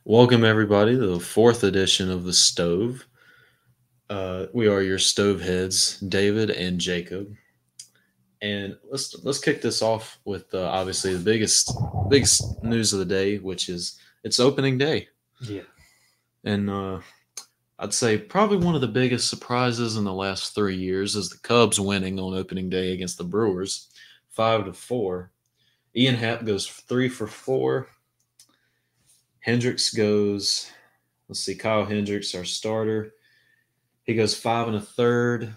Welcome everybody to the fourth edition of the Stove. We are your stove heads, David and Jacob, and let's kick this off with obviously the biggest news of the day, which is it's opening day, Yeah. and I'd say probably one of the biggest surprises in the last 3 years is the Cubs winning on opening day against the Brewers, 5-4. Ian Happ goes 3 for 4. Hendricks goes. Let's see, Kyle Hendricks, our starter. He goes 5 1/3,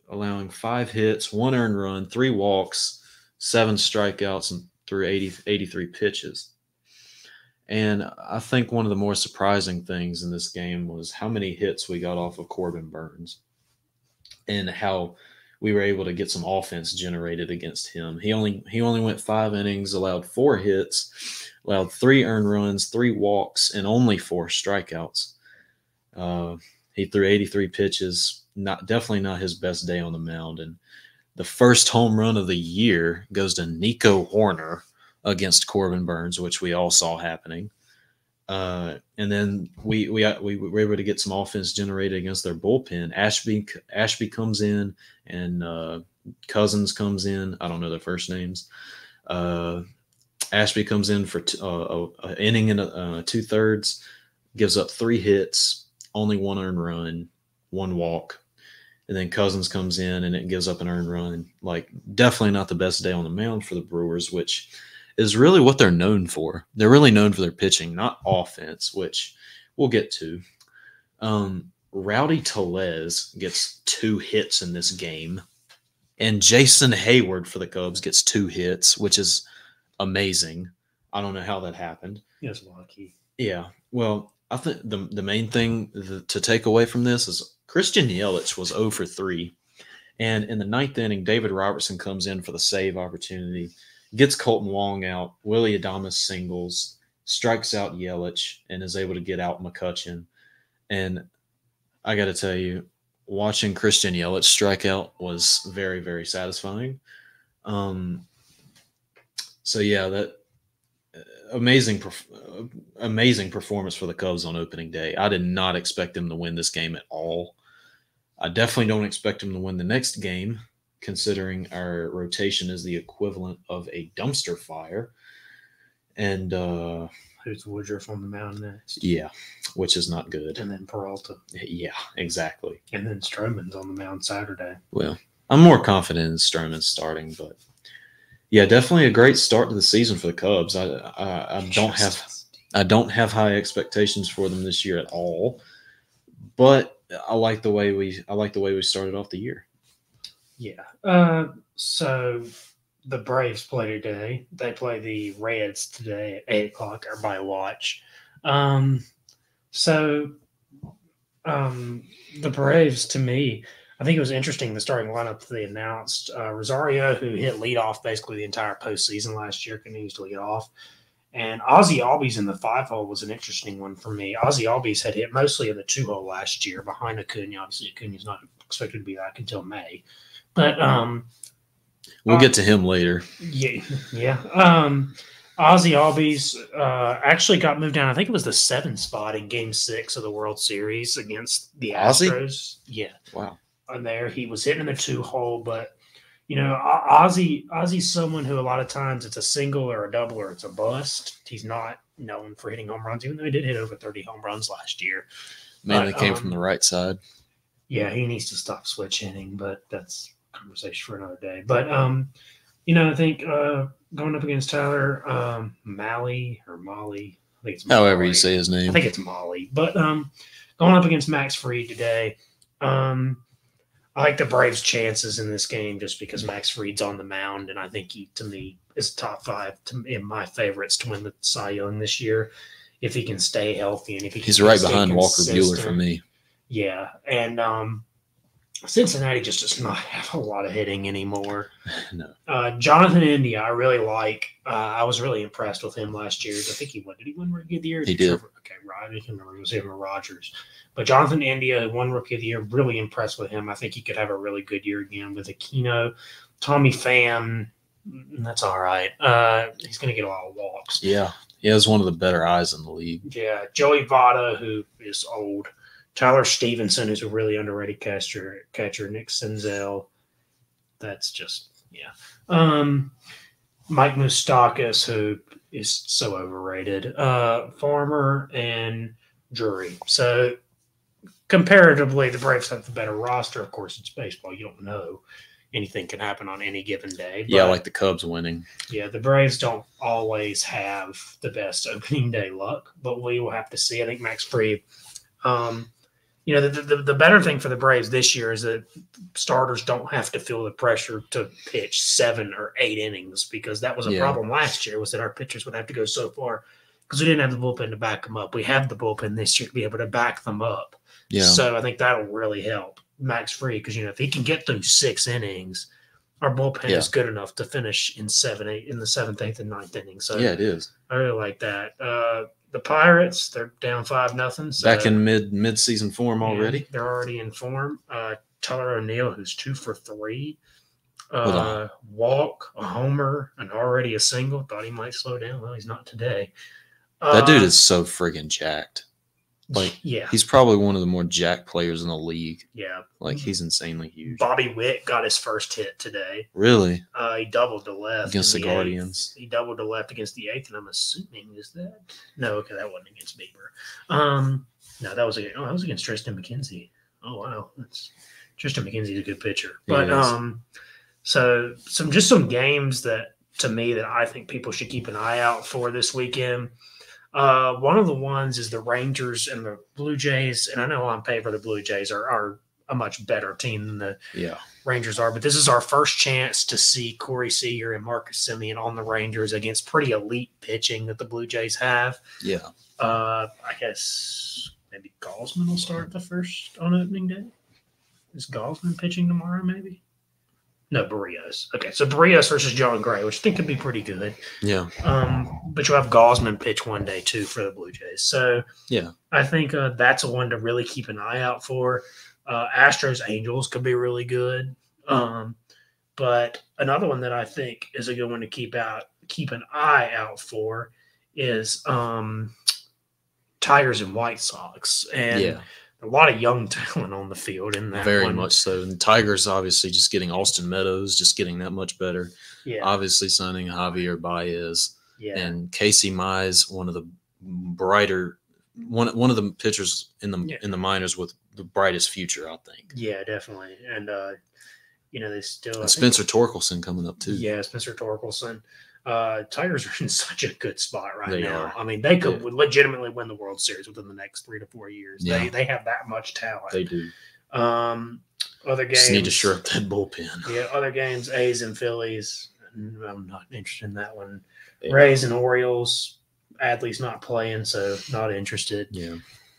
allowing 5 hits, 1 earned run, 3 walks, 7 strikeouts, and threw 83 pitches. And I think one of the more surprising things in this game was how many hits we got off of Corbin Burns and how we were able to get some offense generated against him. He only went 5 innings, allowed 4 hits, allowed 3 earned runs, 3 walks, and only 4 strikeouts. Uh, he threw 83 pitches. Definitely not his best day on the mound. And the first home run of the year goes to Nico Horner against Corbin Burns, which we all saw happening. And then we were able to get some offense generated against their bullpen. Ashby comes in, and Cousins comes in. I don't know their first names. Uh, Ashby comes in for an inning and 2/3, gives up 3 hits, only 1 earned run, 1 walk. And then Cousins comes in and it gives up an earned run. Like, definitely not the best day on the mound for the Brewers, which is really what they're known for. They're really known for their pitching, not offense, which we'll get to. Rowdy Tellez gets 2 hits in this game, and Jason Hayward for the Cubs gets 2 hits, which is amazing. I don't know how that happened. It's lucky. Yeah. Well, I think the main thing to take away from this is Christian Yelich was 0 for 3. And in the ninth inning, David Robertson comes in for the save opportunity, gets Colton Wong out. Willie Adames singles, strikes out Yelich, and is able to get out McCutchen. And I got to tell you, watching Christian Yelich strike out was very, very satisfying. So yeah, that amazing, amazing performance for the Cubs on opening day. I did not expect them to win this game at all. I definitely don't expect them to win the next game, considering our rotation is the equivalent of a dumpster fire. And Who's Woodruff on the mound next? yeah, which is not good. And then Peralta. Yeah, exactly. And then Stroman's on the mound Saturday. Well, I'm more confident in Stroman starting, but yeah, definitely a great start to the season for the Cubs. I don't have high expectations for them this year at all, but I like the way we started off the year. Yeah. So the Braves play today. They play the Reds today at 8 o'clock. Everybody watch. So the Braves, to me, I think it was interesting the starting lineup they announced. Rosario, who hit leadoff basically the entire postseason last year, continues to lead off. And Ozzie Albies in the 5-hole was an interesting one for me. Ozzie Albies had hit mostly in the 2-hole last year behind Acuna. Obviously, Acuna's not expected to be back until May. But we'll get to him later. Yeah. Ozzie Albies actually got moved down. I think it was the 7th spot in Game 6 of the World Series against the Astros. Yeah. Wow. And there he was hitting in the 2-hole, but Ozzy's someone who a lot of times it's a single or a double or it's a bust. He's not known for hitting home runs, even though he did hit over 30 home runs last year. Mainly came from the right side. Yeah, he needs to stop switch hitting, but that's a conversation for another day. But I think going up against Tyler Molly, I think it's Molly. However you say his name. I think it's Molly. But going up against Max Fried today, I like the Braves' chances in this game just because Max Fried's on the mound, and I think he, to me, is top 5 in my favorites to win the Cy Young this year if he can stay healthy and if he's right behind Walker Buehler for me. Yeah, and Cincinnati just does not have a lot of hitting anymore. No. Jonathan India, I really like. I was really impressed with him last year. I think he won. Did he win Rookie of the Year? He did. Okay, right. I can remember. It was him or Rogers. But Jonathan India, who won Rookie of the Year, really impressed with him. I think he could have a really good year again with Aquino. Tommy Pham, that's all right. He's going to get a lot of walks. Yeah. He has one of the better eyes in the league. Yeah, Joey Votto, who is old. Tyler Stevenson, who's a really underrated catcher. Nick Senzel. That's just, yeah. Mike Moustakas, who is so overrated. Farmer and Drury. So comparatively, the Braves have the better roster. Of course, it's baseball. You don't know. Anything can happen on any given day. Yeah, like the Cubs winning. Yeah, the Braves don't always have the best opening day luck, but we will have to see. I think Max Fried, the better thing for the Braves this year is that starters don't have to feel the pressure to pitch 7 or 8 innings, because that was a problem last year, was that our pitchers would have to go so far because we didn't have the bullpen to back them up. We have the bullpen this year to be able to back them up. Yeah. So I think that'll really help Max Fried, because if he can get through 6 innings, our bullpen is good enough to finish in 7, 8 in the 7th, 8th, and 9th inning. So yeah, it is. I really like that. The Pirates, they're down 5-0. So back in mid-season form already. They're already in form. Tyler O'Neill, who's 2 for 3, walk, a homer, and already a single. Thought he might slow down. Well, he's not today. That dude is so friggin' jacked. Like, he's probably one of the more jacked players in the league. Yeah. Like, he's insanely huge. Bobby Witt got his first hit today. Really? He doubled to left. Against the Guardians. 8th. He doubled to left against the 8th, and I'm assuming, is that? No, okay, that wasn't against Bieber. No, that was against Tristan McKenzie. Oh, wow. Tristan McKenzie's a good pitcher. But so some games that, to me, that I think people should keep an eye out for this weekend. One of the ones is the Rangers and the Blue Jays, and I know on paper the Blue Jays are a much better team than the Rangers are, but this is our first chance to see Corey Seager and Marcus Semien on the Rangers against pretty elite pitching that the Blue Jays have. Yeah. I guess maybe Gosman will start the first on opening day. Is Gosman pitching tomorrow, maybe? No, Barrios. Okay, so Barrios versus John Gray, which I think could be pretty good. Yeah. But you'll have Gosman pitch one day, too, for the Blue Jays. So, yeah, I think that's a one to really keep an eye out for. Astros Angels could be really good. But another one that I think is a good one to keep an eye out for is Tigers and White Sox. And a lot of young talent on the field in that Very one. much so. And Tigers obviously just getting Austin Meadows, just getting that much better. Yeah. Obviously signing Javier Baez. Yeah. And Casey Mize, one of the brighter one of the pitchers in the minors with the brightest future, I think. Yeah, definitely. And they still and Spencer Torkelson coming up too. Yeah, Spencer Torkelson. Tigers are in such a good spot right now. Are. I mean, they could legitimately win the World Series within the next 3 to 4 years. Yeah. They have that much talent. They do. Other games. Just need to shore up that bullpen. Yeah, other games, A's and Phillies. I'm not interested in that one. Yeah. Rays and Orioles. Adley's not playing, so not interested. Yeah.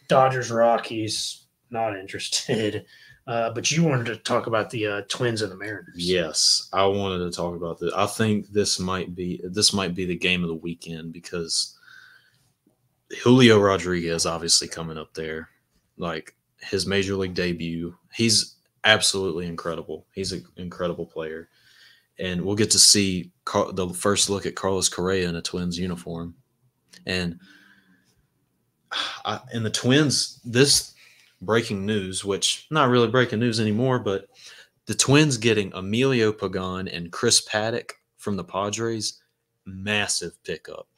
Dodgers, Rockies, not interested. But you wanted to talk about the Twins and the Mariners. Yes, I wanted to talk about this. I think this might be the game of the weekend because Julio Rodriguez obviously coming up there, like his major league debut. He's absolutely incredible. He's an incredible player, and we'll get to see the first look at Carlos Correa in a Twins uniform. And the Twins, this breaking news, which not really breaking news anymore, but the Twins getting Emilio Pagan and Chris Paddock from the Padres, massive pickup.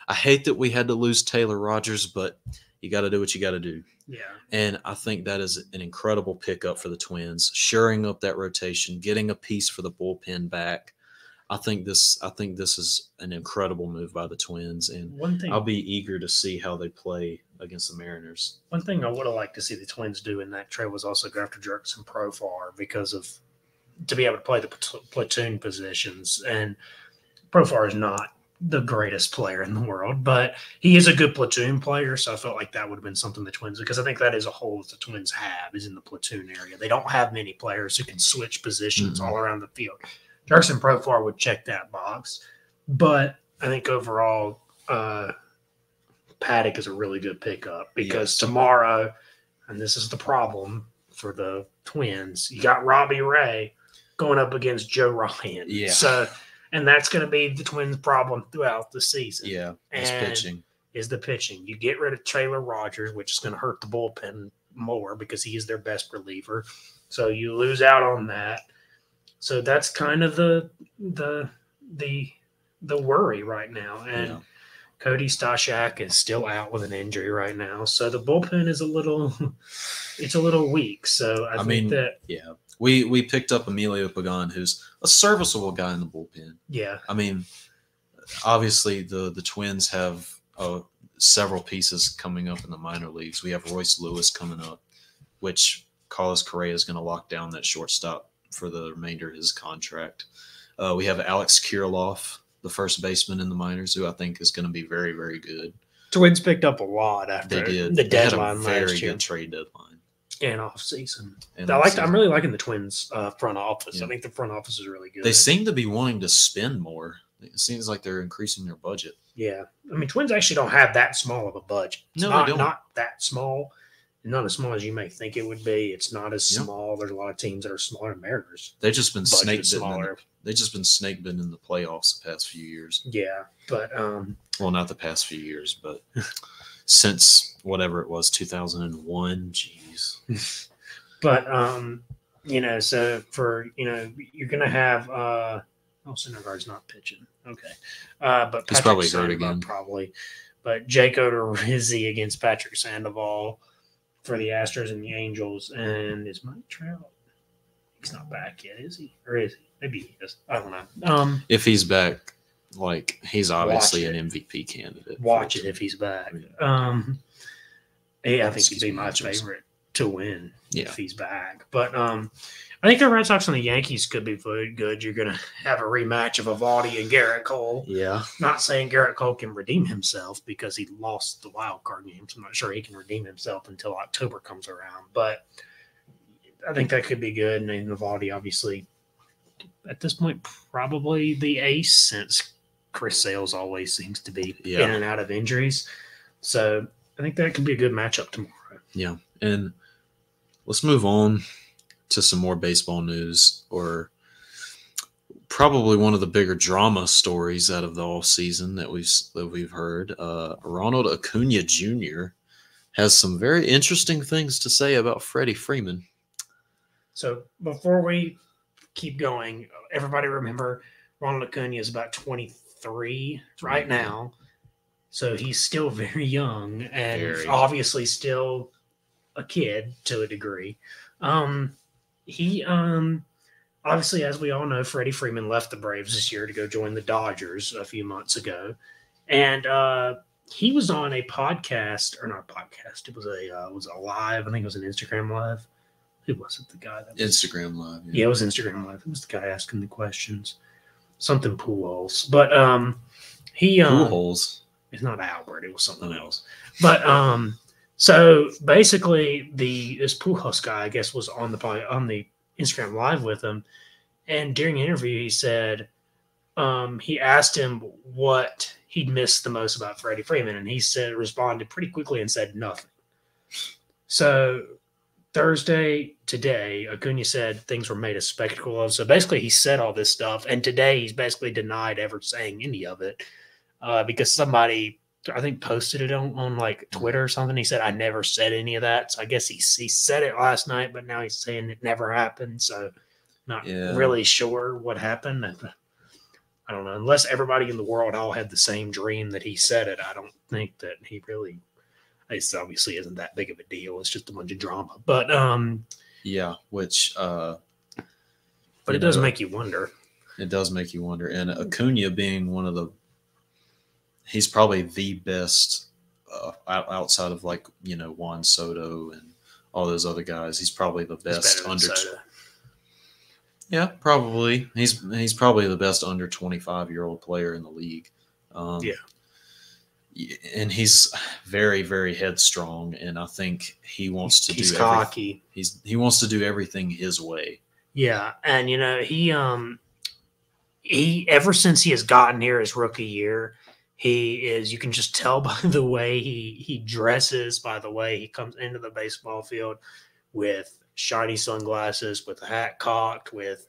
I hate that we had to lose Taylor Rogers, but you got to do what you got to do. Yeah. And I think that is an incredible pickup for the Twins, shoring up that rotation, getting a piece for the bullpen back. I think this is an incredible move by the Twins, and I'll be eager to see how they play against the Mariners. One thing I would have liked to see the Twins do in that trade was also go after Jurickson Profar to be able to play the platoon positions. And Profar is not the greatest player in the world, but he is a good platoon player. So I felt like that would have been something the Twins, because I think that is a hole that the Twins have, is in the platoon area. They don't have many players who can switch positions all around the field. Jurickson Profar would check that box, but I think overall, Paddock is a really good pickup because tomorrow, and this is the problem for the Twins, you got Robbie Ray going up against Joe Ryan. Yeah. So, And that's going to be the Twins' problem throughout the season. Yeah, it's And pitching. is the pitching. You get rid of Taylor Rogers, which is going to hurt the bullpen more because he is their best reliever. So you lose out on that. So that's kind of the worry right now. And Cody Stashak is still out with an injury right now. So the bullpen is a little weak. So I think that we picked up Emilio Pagan, who's a serviceable guy in the bullpen. Yeah. I mean, obviously the Twins have several pieces coming up in the minor leagues. We have Royce Lewis coming up, which Carlos Correa is going to lock down that shortstop for the remainder of his contract. We have Alex Kirilloff, the first baseman in the minors, who I think is going to be very, very good. Twins picked up a lot after the deadline last year. Very good trade deadline. And off season. I'm really liking the Twins front office. I think the front office is really good. They seem to be wanting to spend more. It seems like they're increasing their budget. Yeah. I mean, Twins actually don't have that small of a budget. It's they don't. Not that small. Not as small as you may think it would be. It's not as small. There's a lot of teams that are smaller than Mariners. They've just been snake bitten in the playoffs the past few years. Yeah, but well, not the past few years, but since whatever it was, 2001. Jeez. But so for you're gonna have Syndergaard's not pitching. Okay, but he's probably hurt again. Probably, but Jake Odorizzi against Patrick Sandoval for the Astros and the Angels, and is Mike Trout? He's not back yet, is he? Or is he? Maybe he is. I don't know. If he's back, he's obviously an MVP candidate. Watch it if he's back. I think he'd be my favorite to win if he's back. But I think the Red Sox and the Yankees could be good. You're going to have a rematch of Eovaldi and Garrett Cole. Yeah. Not saying Garrett Cole can redeem himself because he lost the wild card games. I'm not sure he can redeem himself until October comes around. But I think that could be good. And Eovaldi, obviously, at this point, probably the ace since Chris Sales always seems to be in and out of injuries. So I think that could be a good matchup tomorrow. Yeah. And let's move on to some more baseball news, or probably one of the bigger drama stories out of the all season that we've heard. Ronald Acuna Jr. has some very interesting things to say about Freddie Freeman. So before we keep going, everybody remember Ronald Acuna is about 23 right now. So he's still very young and obviously still a kid to a degree. He obviously, as we all know, Freddie Freeman left the Braves this year to go join the Dodgers a few months ago. And he was on a podcast, or not a podcast. It was a live. I think it was an Instagram live. Who was it? The guy that was Instagram live. Yeah, it was Instagram live. It was the guy asking the questions. Something Pujols. But he Pujols. It's not Albert. It was something else. But so basically, this Pujols guy, I guess, was on the Instagram live with him, and during the interview, he said he asked him what he'd missed the most about Freddie Freeman, and he responded pretty quickly and said nothing. So Thursday, today, Acuna said things were made a spectacle of. So basically, he said all this stuff, and today he's basically denied ever saying any of it because somebody, I think, posted it on like Twitter or something. He said, I never said any of that. So I guess he said it last night, but now he's saying it never happened. So not really sure what happened. I don't know. Unless everybody in the world all had the same dream that he said it, I don't think that he really – it obviously isn't that big of a deal. It's just a bunch of drama. But but it does make you wonder. It does make you wonder. And Acuna being one of he's probably the best outside of Juan Soto and all those other guys. He's probably the best under. Yeah, probably. He's probably the best under 25-year-old player in the league. And he's very, very headstrong, and I think he wants to he's cocky. He wants to do everything his way. Yeah, and he ever since he has gotten here his rookie year, you can just tell by the way he dresses, by the way he comes into the baseball field with shiny sunglasses, with a hat cocked, with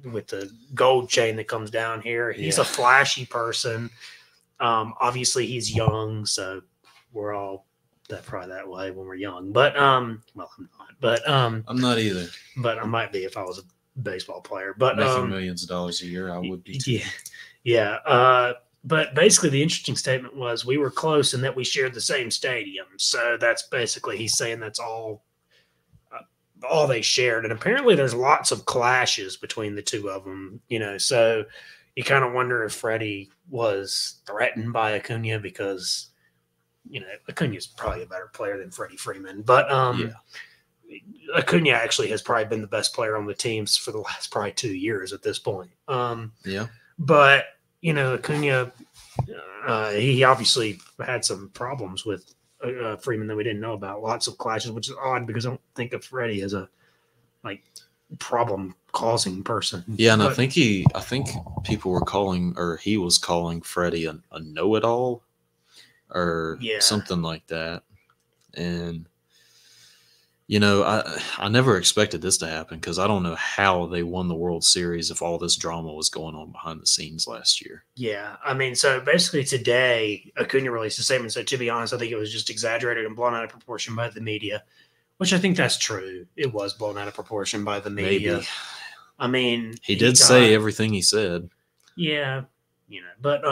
the gold chain that comes down here. He's a flashy person. Obviously he's young, so we're all probably that way when we're young. But well, I'm not. But I'm not either. But I might be if I was a baseball player. But making millions of dollars a year, I would be too. Yeah. But basically, the interesting statement was we were close and that we shared the same stadium. So that's basically he's saying that's all they shared. And apparently, there's lots of clashes between the two of them. So you kind of wonder if Freddie was threatened by Acuna because Acuna is probably a better player than Freddie Freeman. But Acuna actually has probably been the best player on the teams for the last probably 2 years at this point. But Acuna, he obviously had some problems with Freeman that we didn't know about. Lots of clashes, which is odd because I don't think of Freddie as a problem-causing person. Yeah, and I think people were calling, or he was calling Freddie a know-it-all, or something like that. And I never expected this to happen because I don't know how they won the World Series if all this drama was going on behind the scenes last year. Yeah, I mean, so basically today, Acuna released a statement. So to be honest, I think it was just exaggerated and blown out of proportion by the media, which I think that's true. It was blown out of proportion by the media. Maybe. I mean, he did say everything he said. Yeah, but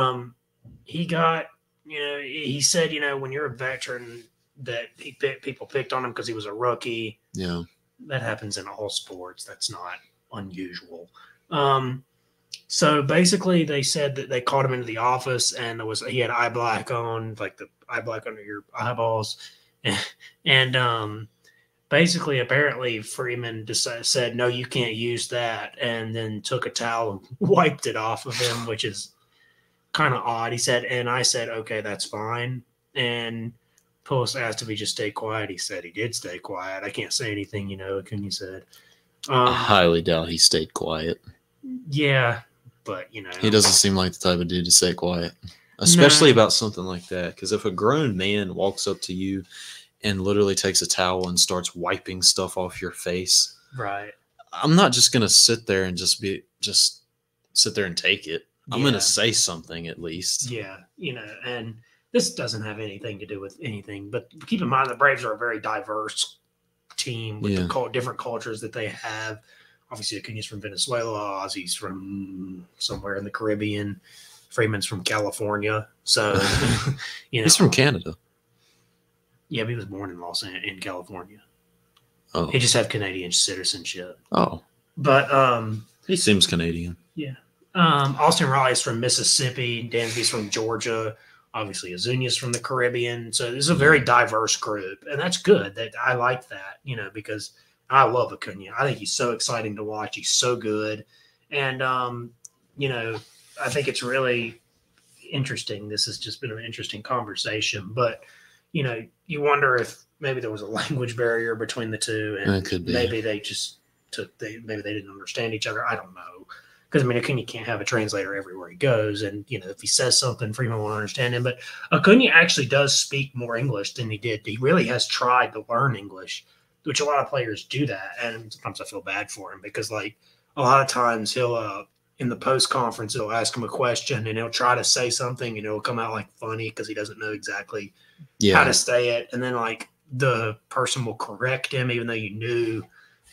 he got, he said, when you're a veteran, that people picked on him because he was a rookie. Yeah. That happens in all sports. That's not unusual. So basically they said that they called him into the office and he had eye black on, like the eye black under your eyeballs. And basically, apparently Freeman said, no, you can't use that. And then took a towel and wiped it off of him, which is kind of odd. He said, and I said, okay, that's fine. And Pulis asked if he just stay quiet. He said he did stay quiet. I can't say anything, Acuna said. I highly doubt he stayed quiet. Yeah, but, he doesn't seem like the type of dude to stay quiet, especially about something like that. Because if a grown man walks up to you and literally takes a towel and starts wiping stuff off your face, right? I'm not just going to sit there and just sit there and take it. I'm going to say something at least. Yeah, and this doesn't have anything to do with anything, but keep in mind the Braves are a very diverse team with the different cultures that they have. Obviously, Acuna's from Venezuela, Ozzy's from somewhere in the Caribbean, Freeman's from California. So, he's from Canada. Yeah, but he was born in California. Oh, he just have Canadian citizenship. Oh, but he seems Canadian. Yeah. Austin Riley's from Mississippi. Dansby's from Georgia. Obviously, Azuna's from the Caribbean. So this is a very diverse group, and that's good. That I like that, because I love Acuna. I think he's so exciting to watch. He's so good, and I think it's really interesting. This has just been an interesting conversation, but you wonder if maybe there was a language barrier between the two, and that could be. Maybe they just maybe they didn't understand each other. I don't know. Because, Acuna can't have a translator everywhere he goes. And, if he says something, Freeman won't understand him. But Acuna actually does speak more English than he did. He really has tried to learn English, which a lot of players do that. And sometimes I feel bad for him because, a lot of times he'll, in the post conference, he'll ask him a question and he'll try to say something and it'll come out funny because he doesn't know exactly how to say it. And then, the person will correct him even though you knew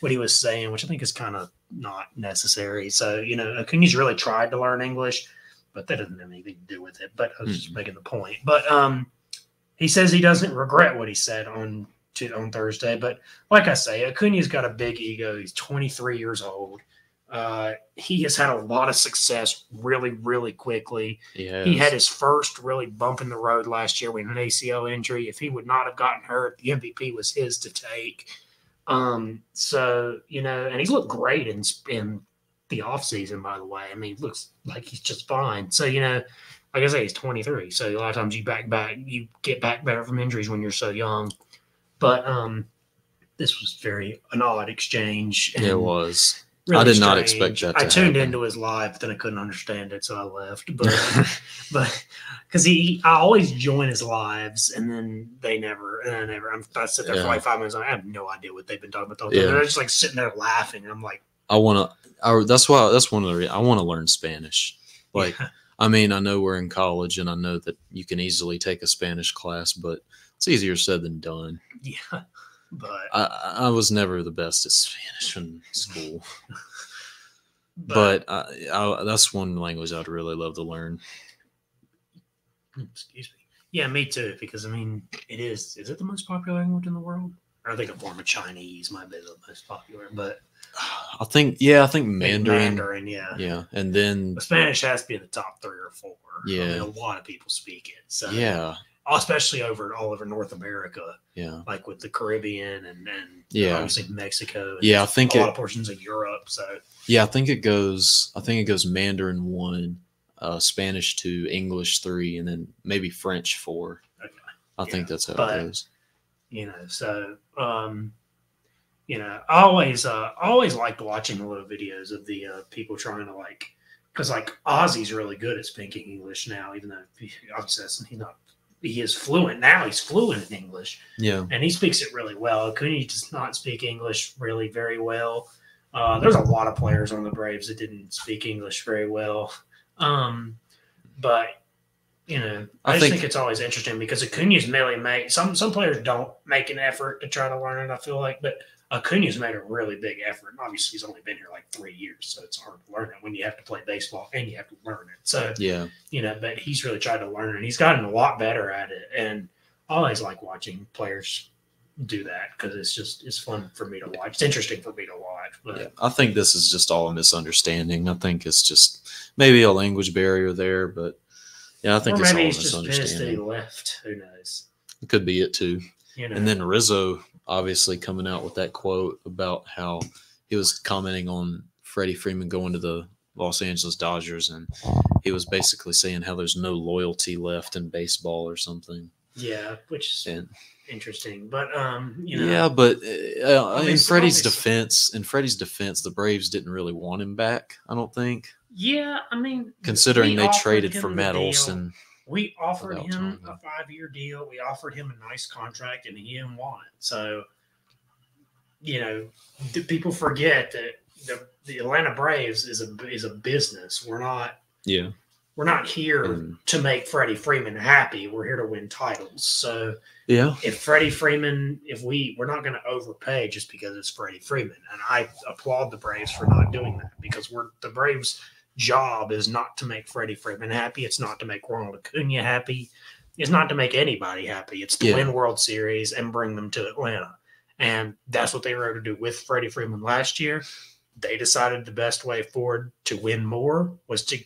what he was saying, which I think is kind of not necessary. So, Acuna's really tried to learn English, but that doesn't have anything to do with it. But I was just making the point. But he says he doesn't regret what he said on Thursday. But like I say, Acuna's got a big ego. He's 23 years old. He has had a lot of success really, really quickly. He had his first really bump in the road last year with an ACL injury. If he would not have gotten hurt, the MVP was his to take. So, and he's looked great in the off season, by the way. He looks like he's just fine. So, like I say, he's 23. So a lot of times you get back better from injuries when you're so young. But, this was an odd exchange. And it was. Really I did strange. not expect that to I tuned happen. into his live, but then I couldn't understand it, so I left. But because I always join his lives, and then I sit there for 5 minutes. And I have no idea what they've been talking about. They're just sitting there laughing, and I'm like, I want to. That's one of the. I want to learn Spanish. Like, Yeah. I mean, I know we're in college, and I know that you can easily take a Spanish class, but it's easier said than done. Yeah, but I was never the best at Spanish in school, but that's one language I'd really love to learn. excuse me. Yeah, me too. Because I mean, it is. Is it the most popular language in the world? Or I think a form of Chinese might be the most popular, but I think Mandarin. Mandarin, yeah. Yeah, and then But Spanish has to be in the top 3 or 4. Yeah. I mean, a lot of people speak it. So yeah, especially all over North America, yeah, like with the Caribbean and Yeah. obviously Mexico. And yeah. I think a lot of portions of Europe. So Yeah, I think it goes. Mandarin 1, Spanish 2, English 3, and then maybe French 4. okay. I think that's how it But goes. So I always liked watching the little videos of the people trying to because Ozzy's really good at speaking English now, even though obviously he is fluent now. He's fluent in English, Yeah, and he speaks it really well. Acuna does not speak English really very well. There's a lot of players on the Braves that didn't speak English very well, but I just think it's always interesting because Acuna's really made some players don't make an effort to try to learn it. I feel like, but Acuna's made a really big effort. And obviously, he's only been here like 3 years, so it's hard to learn it when you have to play baseball and you have to learn it. So yeah, but he's really tried to learn it. And he's gotten a lot better at it, and I always like watching players do that because it's fun for me to watch. It's interesting for me to watch. But yeah. I think this is just all a misunderstanding. I think it's just maybe a language barrier there, but yeah, I think or it's all maybe a he's just pissed that he misunderstanding. left. Who knows? It could be it too. And then And Rizzo obviously coming out with that quote about how he was commenting on Freddie Freeman going to the Los Angeles Dodgers, and he was basically saying how there's no loyalty left in baseball or something. yeah, which is And interesting. But yeah, but in Freddie's obviously- defense, the Braves didn't really want him back. I don't think, yeah, I mean, considering we they offered traded him for the Matt deal. Olson. We offered without him telling a 5-year deal. We offered him a nice contract, and he didn't want it. So, people forget that the Atlanta Braves is a business. We're not here And- to make Freddie Freeman happy. We're here to win titles. So Yeah, if Freddie Freeman, we're not going to overpay just because it's Freddie Freeman, and I applaud the Braves for not doing that because the Braves' job is not to make Freddie Freeman happy. It's not to make Ronald Acuna happy. It's not to make anybody happy. It's to win World Series and bring them to Atlanta, and that's what they were able to do with Freddie Freeman last year. They decided the best way forward to win more was to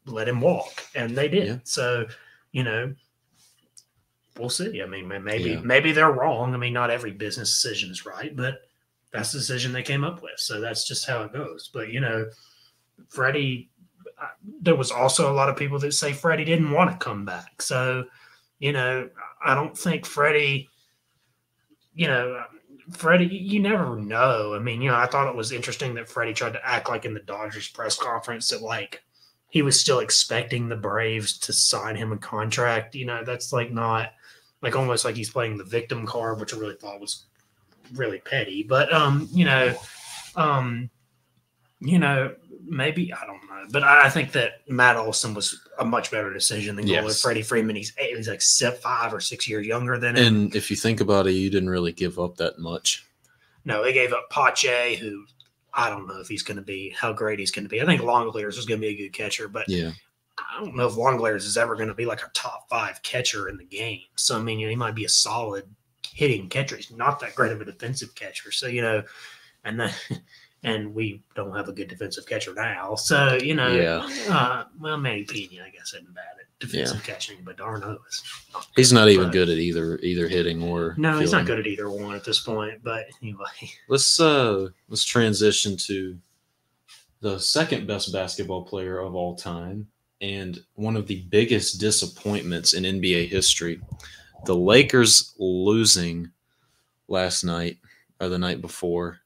let him walk, and they did. Yeah. So, we'll see. I mean, maybe they're wrong. I mean, not every business decision is right, but that's the decision they came up with. So that's just how it goes. But Freddie, there was also a lot of people that say Freddie didn't want to come back. So, I don't think Freddie, Freddie, you never know. I mean, I thought it was interesting that Freddie tried to act like in the Dodgers press conference that he was still expecting the Braves to sign him a contract. That's not almost like he's playing the victim card, which I really thought was really petty. But maybe I don't know. But I think that Matt Olson was a much better decision than going with Freddie Freeman. He's like 5 or 6 years younger than him. and if you think about it, you didn't really give up that much. No, they gave up Pache, who I don't know if he's going to be how great he's going to be. I think Longlears is going to be a good catcher, but Yeah, I don't know if Longlears is ever going to be like a top 5 catcher in the game. So, I mean, he might be a solid hitting catcher. He's not that great of a defensive catcher. So, and we don't have a good defensive catcher now. So, well, Manny Pena, I guess, isn't bad at defensive catching, but Darno is not he's good. not even But- good at either hitting or No, he's not fielding. good at either one at this point. But anyway, Let's transition to the second best basketball player of all time and one of the biggest disappointments in NBA history. The Lakers losing last night or the night before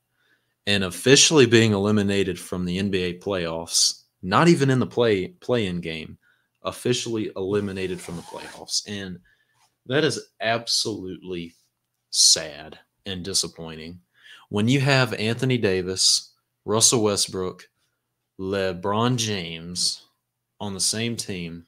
and officially being eliminated from the NBA playoffs, not even in the play-in game, officially eliminated from the playoffs. And that is absolutely sad and disappointing. When you have Anthony Davis, Russell Westbrook, LeBron James on the same team,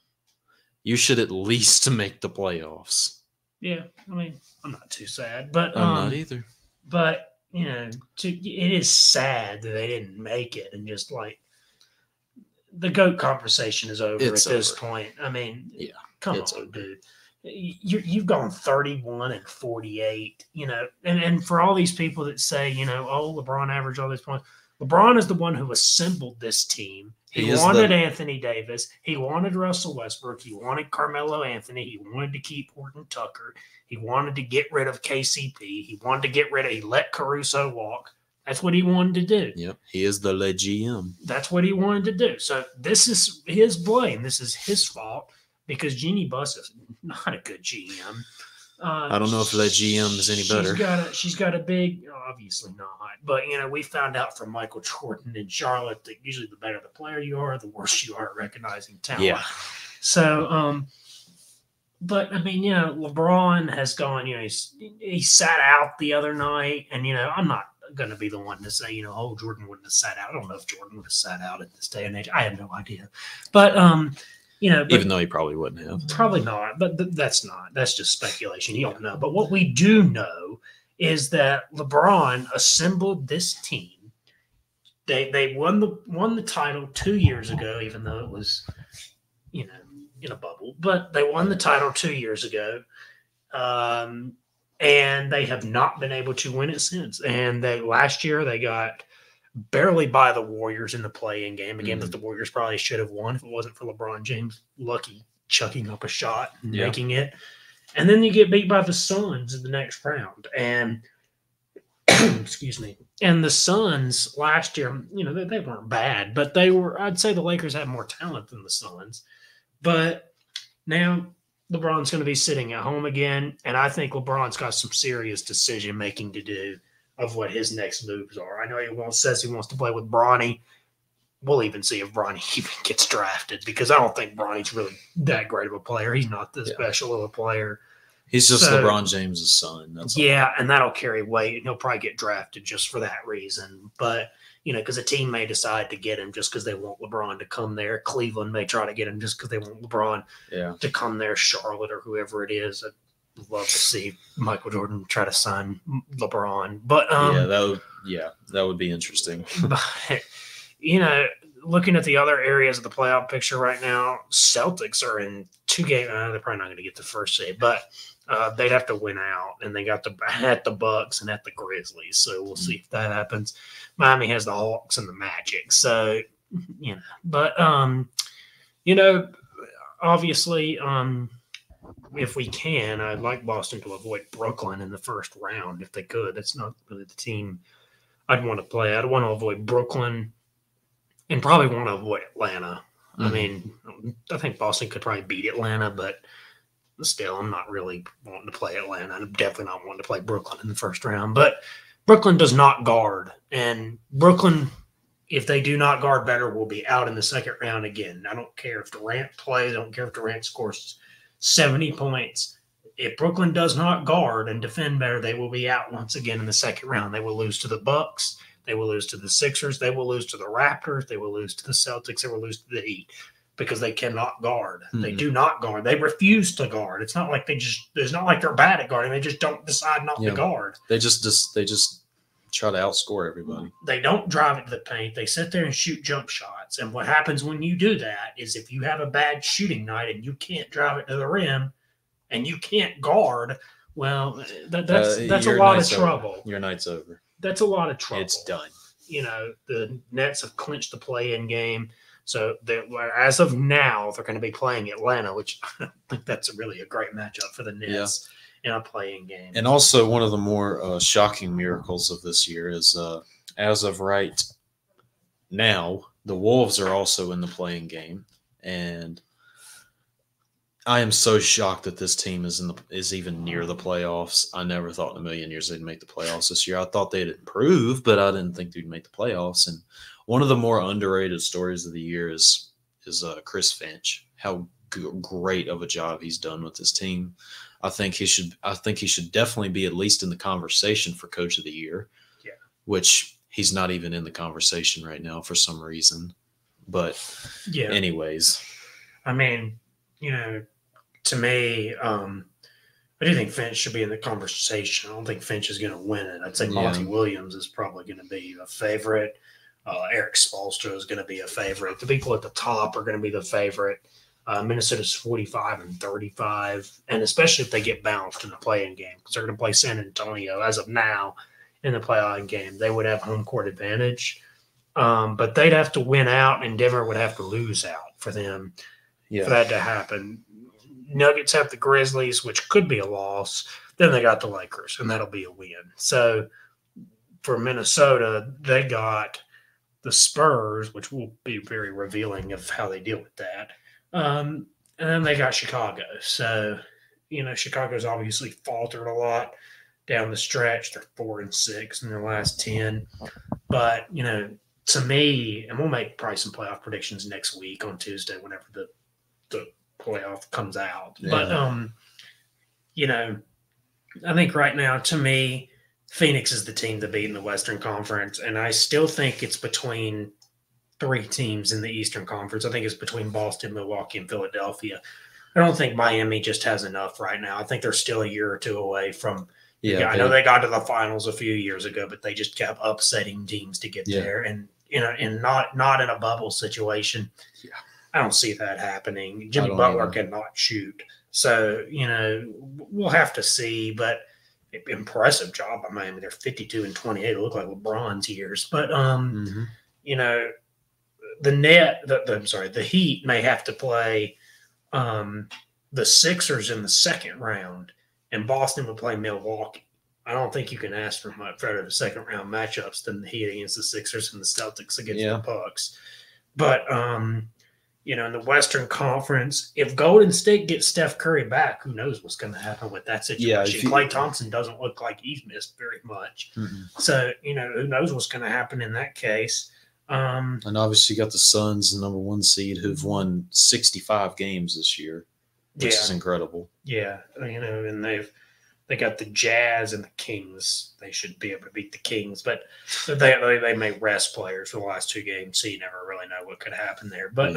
you should at least make the playoffs. Yeah, I mean, I'm not too sad, but I'm not either. But it is sad that they didn't make it, and just like the GOAT conversation is over It's at this over. point. I mean, Yeah, come it's on, over. dude. You've gone 31 and 48, and for all these people that say, oh, LeBron averaged all these points. LeBron is the one who assembled this team. He wanted Anthony Davis. He wanted Russell Westbrook. He wanted Carmelo Anthony. He wanted to keep Horton Tucker. He wanted to get rid of KCP. He wanted to get rid of, he let Caruso walk. That's what he wanted to do. Yep, he is the GM. That's what he wanted to do. So this is his blame. This is his fault because Jeannie Buss is not a good GM. I don't know if that GM is any better. She's got a big, obviously not. But, we found out from Michael Jordan in Charlotte that usually the better the player you are, the worse you are at recognizing talent. Yeah. So, but I mean, LeBron has gone, he sat out the other night, and, I'm not going to be the one to say, Jordan wouldn't have sat out. I don't know if Jordan would have sat out at this day and age. I have no idea. But, even though he probably wouldn't have. Probably not, but that's just speculation. You don't know. But what we do know is that LeBron assembled this team. They won the title 2 years ago, even though it was, in a bubble. But they won the title 2 years ago, and they have not been able to win it since. And last year they got barely by the Warriors in the play-in game, a game that the Warriors probably should have won if it wasn't for LeBron James lucky chucking up a shot and making it. And then you get beat by the Suns in the next round. And excuse me. And the Suns last year, they weren't bad, but I'd say the Lakers had more talent than the Suns. But now LeBron's going to be sitting at home again, and I think LeBron's got some serious decision-making to do of what his next moves are. I know he says he wants to play with Bronny. We'll even see if Bronny even gets drafted, because I don't think Bronny's really that great of a player. He's not this special of a player. He's just LeBron James' son. That's all. And that'll carry weight, and he'll probably get drafted just for that reason. But, because a team may decide to get him just because they want LeBron to come there. Cleveland may try to get him just because they want LeBron to come there. Charlotte or whoever it is. Love to see Michael Jordan try to sign LeBron, but that would be interesting. But looking at the other areas of the playoff picture right now, Celtics are in 2 games. They're probably not going to get the first seed, but they'd have to win out, and they got at the Bucks and at the Grizzlies. So we'll see if that happens. Miami has the Hawks and the Magic. So but obviously. If we can, I'd like Boston to avoid Brooklyn in the first round if they could. That's not really the team I'd want to play. I'd want to avoid Brooklyn and probably want to avoid Atlanta. Mm-hmm. I mean, I think Boston could probably beat Atlanta, but still, I'm not really wanting to play Atlanta. I'm definitely not wanting to play Brooklyn in the first round. But Brooklyn does not guard. And Brooklyn, if they do not guard better, will be out in the second round again. I don't care if Durant plays. I don't care if Durant scores 70 points. If Brooklyn does not guard and defend better, they will be out once again in the second round. They will lose to the Bucks. They will lose to the Sixers. They will lose to the Raptors. They will lose to the Celtics. They will lose to the Heat because they cannot guard. Mm-hmm. They do not guard. They refuse to guard. It's not like it's not like they're bad at guarding. They just don't decide not to guard. They just try to outscore everybody. They don't drive it to the paint. They sit there and shoot jump shots. And what happens when you do that is if you have a bad shooting night and you can't drive it to the rim and you can't guard, well, that's a lot of trouble. Over. Your night's over. That's a lot of trouble. It's done. The Nets have clinched the play-in game. So as of now, they're going to be playing Atlanta, which I don't think that's really a great matchup for the Nets. Yeah. In a playing game. And also one of the more shocking miracles of this year is as of right now, the Wolves are also in the playing game. And I am so shocked that this team is even near the playoffs. I never thought in a million years they'd make the playoffs this year. I thought they'd improve, but I didn't think they'd make the playoffs. And one of the more underrated stories of the year is Chris Finch. How great of a job he's done with this team. I think he should definitely be at least in the conversation for Coach of the Year. Yeah. Which he's not even in the conversation right now for some reason. But Yeah. anyways, I mean, to me, I do think Finch should be in the conversation. I don't think Finch is going to win it. I'd say Monty Williams is probably going to be a favorite. Eric Spoelstra is going to be a favorite. The people at the top are going to be the favorite. Minnesota's 45-35, and especially if they get bounced in the play-in game, because they're going to play San Antonio as of now in the play-in game. They would have home court advantage, but they'd have to win out, and Denver would have to lose out for them for that to happen. Nuggets have the Grizzlies, which could be a loss. Then they got the Lakers, and that'll be a win. So for Minnesota, they got the Spurs, which will be very revealing of how they deal with that. And then they got Chicago. So, Chicago's obviously faltered a lot down the stretch. They're 4-6 in their last 10. But, to me, and we'll make probably some playoff predictions next week on Tuesday whenever the playoff comes out. Yeah. But, I think right now, to me, Phoenix is the team to beat in the Western Conference, and I still think it's between 3 teams in the Eastern Conference. I think it's between Boston, Milwaukee, and Philadelphia. I don't think Miami just has enough right now. I think they're still a year or two away from I know they got to the finals a few years ago, but they just kept upsetting teams to get there, and and not in a bubble situation. Yeah. I don't see that happening. Jimmy Butler cannot shoot. So, we'll have to see, but impressive job by Miami. They're 52-28. It look like LeBron's years. But, the Heat may have to play the Sixers in the second round, and Boston would play Milwaukee. I don't think you can ask for much better the second round matchups than the Heat against the Sixers and the Celtics against the Bucks. But, in the Western Conference, if Golden State gets Steph Curry back, who knows what's going to happen with that situation. Klay Thompson doesn't look like he's missed very much. Mm-hmm. So, who knows what's going to happen in that case. And obviously you got the Suns, the number 1 seed, who've won 65 games this year, which is incredible. Yeah, and they got the Jazz and the Kings. They should be able to beat the Kings, but they may rest players for the last 2 games, so you never really know what could happen there. But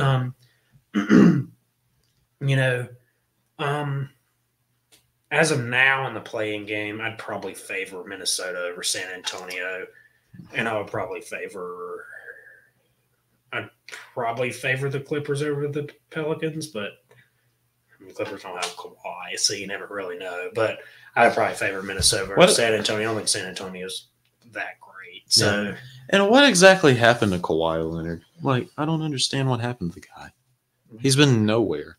as of now in the play-in game, I'd probably favor Minnesota over San Antonio, and I would probably favor the Clippers over the Pelicans, but the Clippers don't have Kawhi, so you never really know. But I'd probably favor Minnesota over San Antonio. I don't think San Antonio's that great. So, yeah. And what exactly happened to Kawhi Leonard? Like, I don't understand what happened to the guy. He's been nowhere.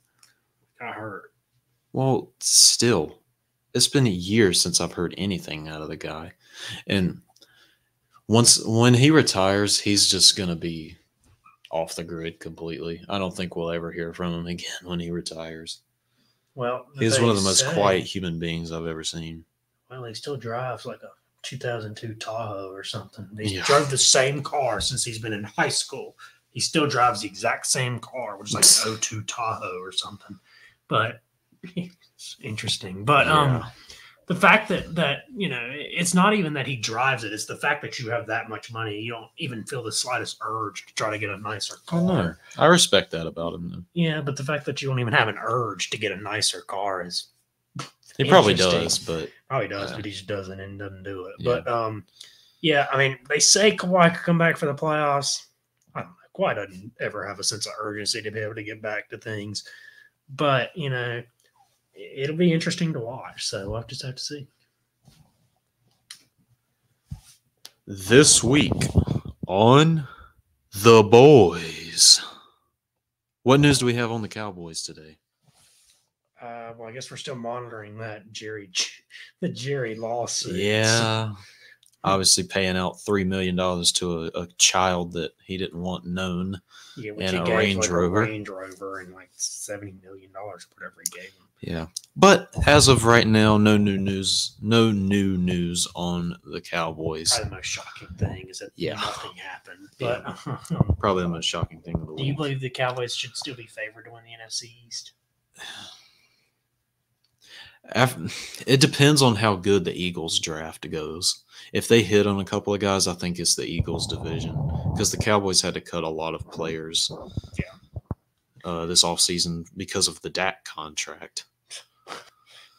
Got hurt. Well, still, it's been years since I've heard anything out of the guy. And when he retires, he's just going to be off the grid completely. I don't think we'll ever hear from him again when he retires. Well, he's one of the most quiet human beings I've ever seen. Well, he still drives like a 2002 Tahoe or something. He drove the same car since he's been in high school. He still drives the exact same car, which is like an 02 Tahoe or something. But it's interesting. But the fact that it's not even that he drives it. It's the fact that you have that much money. You don't even feel the slightest urge to try to get a nicer car. Oh, no. I respect that about him, though. Yeah, but the fact that you don't even have an urge to get a nicer car is he probably does, but probably does, but he just doesn't and doesn't do it. Yeah. But I mean, they say Kawhi could come back for the playoffs. I don't know. Kawhi doesn't ever have a sense of urgency to be able to get back to things. But, it'll be interesting to watch. So we'll just have to see. This week on The Boys. What news do we have on the Cowboys today? Well, I guess we're still monitoring that Jerry lawsuit. Yeah. Obviously paying out $3 million to a child that he didn't want known. Yeah, which and he gave Range Rover. A Range Rover and like $70 million or whatever he gave him. Yeah. But as of right now, no new news on the Cowboys. Probably the most shocking thing is that nothing happened. But probably the most shocking thing of the week. Do you believe the Cowboys should still be favored to win the NFC East? It depends on how good the Eagles draft goes. If they hit on a couple of guys, I think it's the Eagles division because the Cowboys had to cut a lot of players this offseason because of the Dak contract.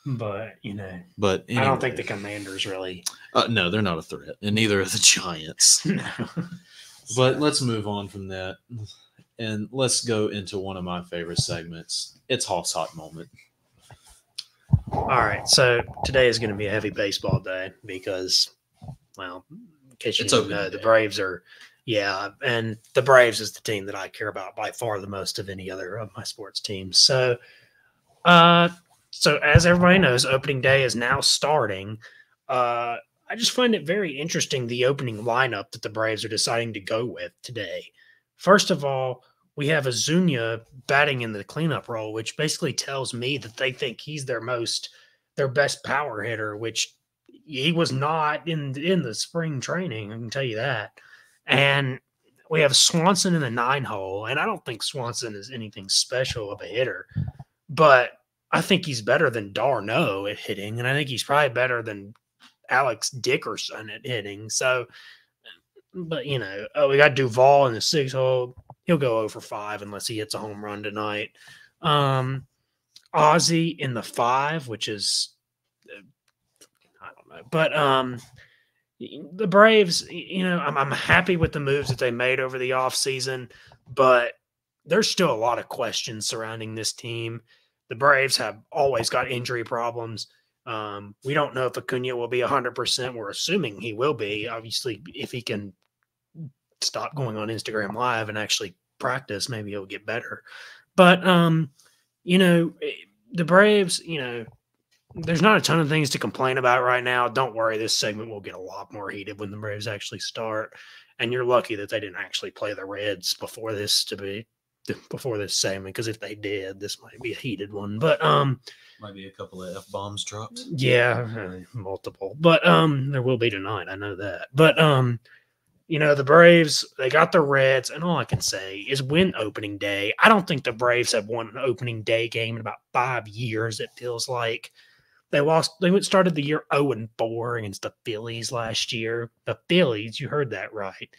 But, But I don't think anyway. the Commanders really. No, they're not a threat, and neither are the Giants. No. But let's move on from that, and let's go into one of my favorite segments. It's Hoss Hot Moment. All right, so today is going to be a heavy baseball day because, well, in case you It's didn't opening know, the day. Braves are, and the Braves is the team that I care about by far the most of any other of my sports teams. So, so as everybody knows, opening day is now starting. I just find it very interesting the opening lineup that the Braves are deciding to go with today. First of all, we have Azuña batting in the cleanup role, which basically tells me that they think he's their best power hitter, which he was not in the spring training. I can tell you that. And we have Swanson in the 9-hole, and I don't think Swanson is anything special of a hitter, but I think he's better than d'Arnaud at hitting, and I think he's probably better than Alex Dickerson at hitting. So, but we got Duvall in the 6-hole. He'll go 0 for 5 unless he hits a home run tonight. Ozzie in the 5, which is I don't know, but the Braves, I'm happy with the moves that they made over the offseason, but there's still a lot of questions surrounding this team. The Braves have always got injury problems. We don't know if Acuna will be 100%. We're assuming he will be. Obviously, if he can stop going on Instagram Live and actually practice, maybe he'll get better. But, the Braves, there's not a ton of things to complain about right now. Don't worry, this segment will get a lot more heated when the Braves actually start. And you're lucky that they didn't actually play the Reds before this segment, because if they did, this might be a heated one. But Might be a couple of F-bombs dropped. yeah, multiple. But there will be tonight. I know that. But the Braves, they got the Reds, and all I can say is win opening day. I don't think the Braves have won an opening day game in about 5 years. It feels like they started the year 0-4 against the Phillies last year. The Phillies, you heard that right.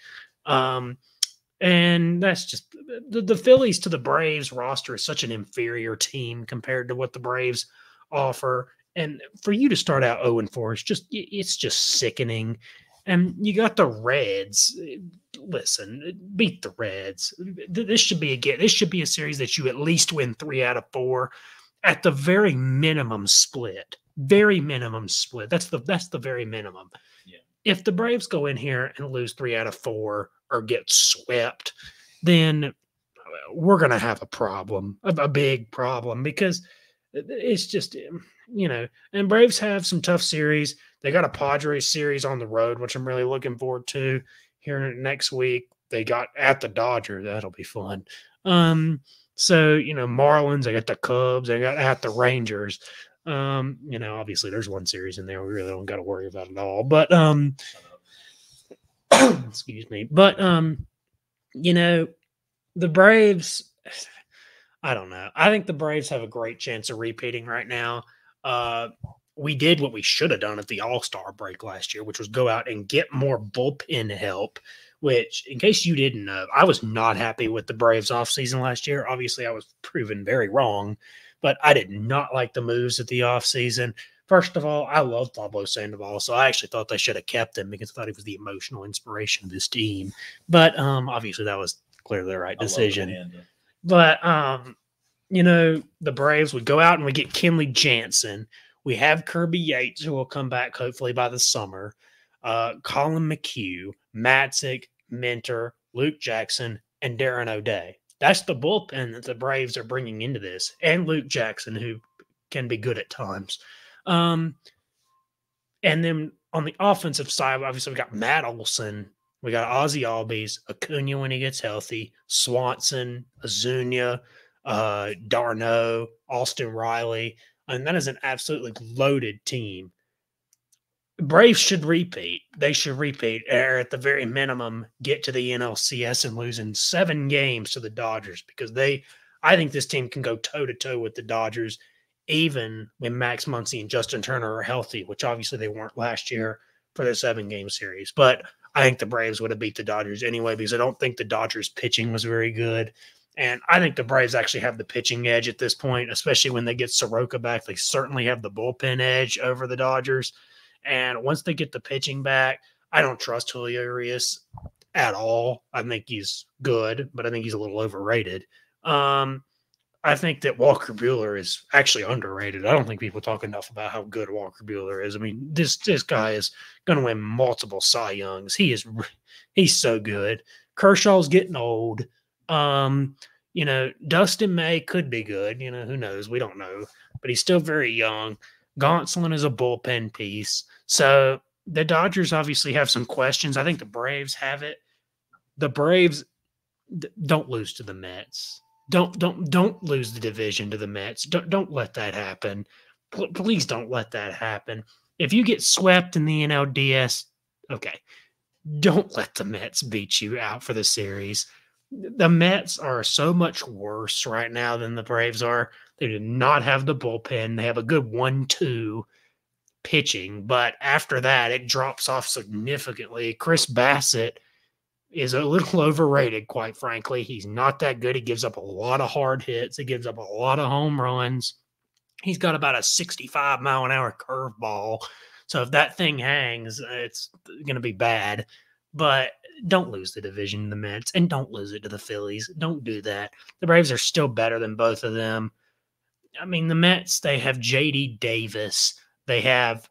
And that's just the Phillies to the Braves roster is such an inferior team compared to what the Braves offer. And for you to start out 0-4 it's just sickening. And you got the Reds. Listen, beat the Reds. This should be a series that you at least win 3 out of 4, at the very minimum split. Very minimum split. That's the very minimum. Yeah. If the Braves go in here and lose 3 out of 4 or get swept, then we're going to have a problem, a big problem, because it's just, and Braves have some tough series. They got a Padres series on the road, which I'm really looking forward to here next week. They got at the Dodgers. That'll be fun. So, Marlins, they got the Cubs, they got at the Rangers. Obviously there's one series in there we really don't got to worry about at all. But, excuse me. But, the Braves, I don't know. I think the Braves have a great chance of repeating right now. We did what we should have done at the All-Star break last year, which was go out and get more bullpen help, which, in case you didn't know, I was not happy with the Braves offseason last year. Obviously, I was proven very wrong, but I did not like the moves at the offseason. First of all, I love Pablo Sandoval, so I actually thought they should have kept him because I thought he was the emotional inspiration of this team. But obviously, that was clearly the right decision. But, the Braves would go out and we get Kenley Jansen. We have Kirby Yates, who will come back hopefully by the summer. Colin McHugh, Matzik, Mentor, Luke Jackson, and Darren O'Day. That's the bullpen that the Braves are bringing into this. And Luke Jackson, who can be good at times. And then on the offensive side, obviously we got Matt Olson. We got Ozzie Albies, Acuna when he gets healthy, Swanson, Azuña, d'Arnaud, Austin Riley. And that is an absolutely loaded team. Braves should repeat. They should repeat, or at the very minimum, get to the NLCS and lose in 7 games to the Dodgers, because I think this team can go toe-to-toe with the Dodgers even when Max Muncy and Justin Turner are healthy, which obviously they weren't last year for the 7-game series. But I think the Braves would have beat the Dodgers anyway because I don't think the Dodgers pitching was very good. And I think the Braves actually have the pitching edge at this point, especially when they get Soroka back. They certainly have the bullpen edge over the Dodgers. And once they get the pitching back, I don't trust Julio Urias at all. I think he's good, but I think he's a little overrated. I think that Walker Buehler is actually underrated. I don't think people talk enough about how good Walker Buehler is. I mean, this guy is going to win multiple Cy Youngs. He's so good. Kershaw's getting old. Dustin May could be good. Who knows? We don't know. But he's still very young. Gonsolin is a bullpen piece. So the Dodgers obviously have some questions. I think the Braves have it. The Braves don't lose to the Mets. Don't lose the division to the Mets. Don't let that happen. Please don't let that happen. If you get swept in the NLDS, okay, don't let the Mets beat you out for the series. The Mets are so much worse right now than the Braves are. They do not have the bullpen. They have a good 1-2 pitching, but after that, it drops off significantly. Chris Bassett is a little overrated, quite frankly. He's not that good. He gives up a lot of hard hits. He gives up a lot of home runs. He's got about a 65-mile-an-hour curveball. So if that thing hangs, it's going to be bad. But don't lose the division to the Mets, and don't lose it to the Phillies. Don't do that. The Braves are still better than both of them. I mean, the Mets, they have J.D. Davis. They have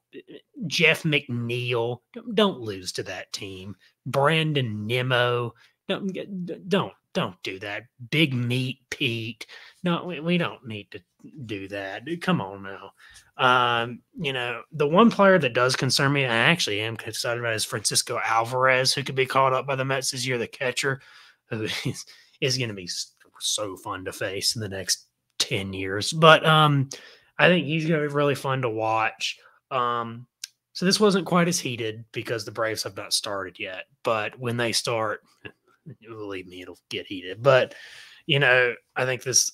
Jeff McNeil. Don't lose to that team. Brandon Nimmo. Don't do that. Big Meat Pete. No, we don't need to do that. Come on now. The one player that does concern me, I actually am excited about, is Francisco Alvarez, who could be called up by the Mets this year, the catcher, who is going to be so fun to face in the next 10 years. But I think he's going to be really fun to watch. So this wasn't quite as heated because the Braves have not started yet. But when they start, believe me, it'll get heated. But, I think this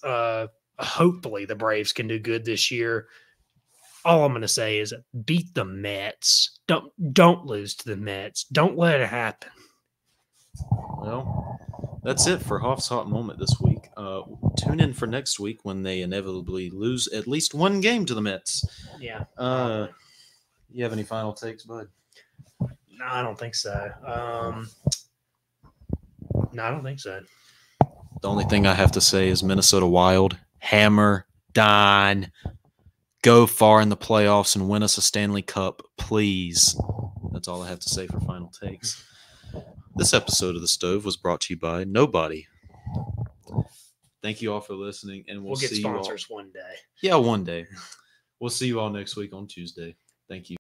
hopefully the Braves can do good this year. All I'm going to say is beat the Mets. Don't lose to the Mets. Don't let it happen. Well, that's it for Hoff's Hot Moment this week. Tune in for next week when they inevitably lose at least one game to the Mets. Yeah. You have any final takes, bud? No, I don't think so. No, I don't think so. The only thing I have to say is Minnesota Wild, hammer, Don, go far in the playoffs and win us a Stanley Cup, please. That's all I have to say for final takes. This episode of The Stove was brought to you by Nobody. Thank you all for listening, and we'll get see sponsors you all. one day. Yeah, one day. We'll see you all next week on Tuesday. Thank you.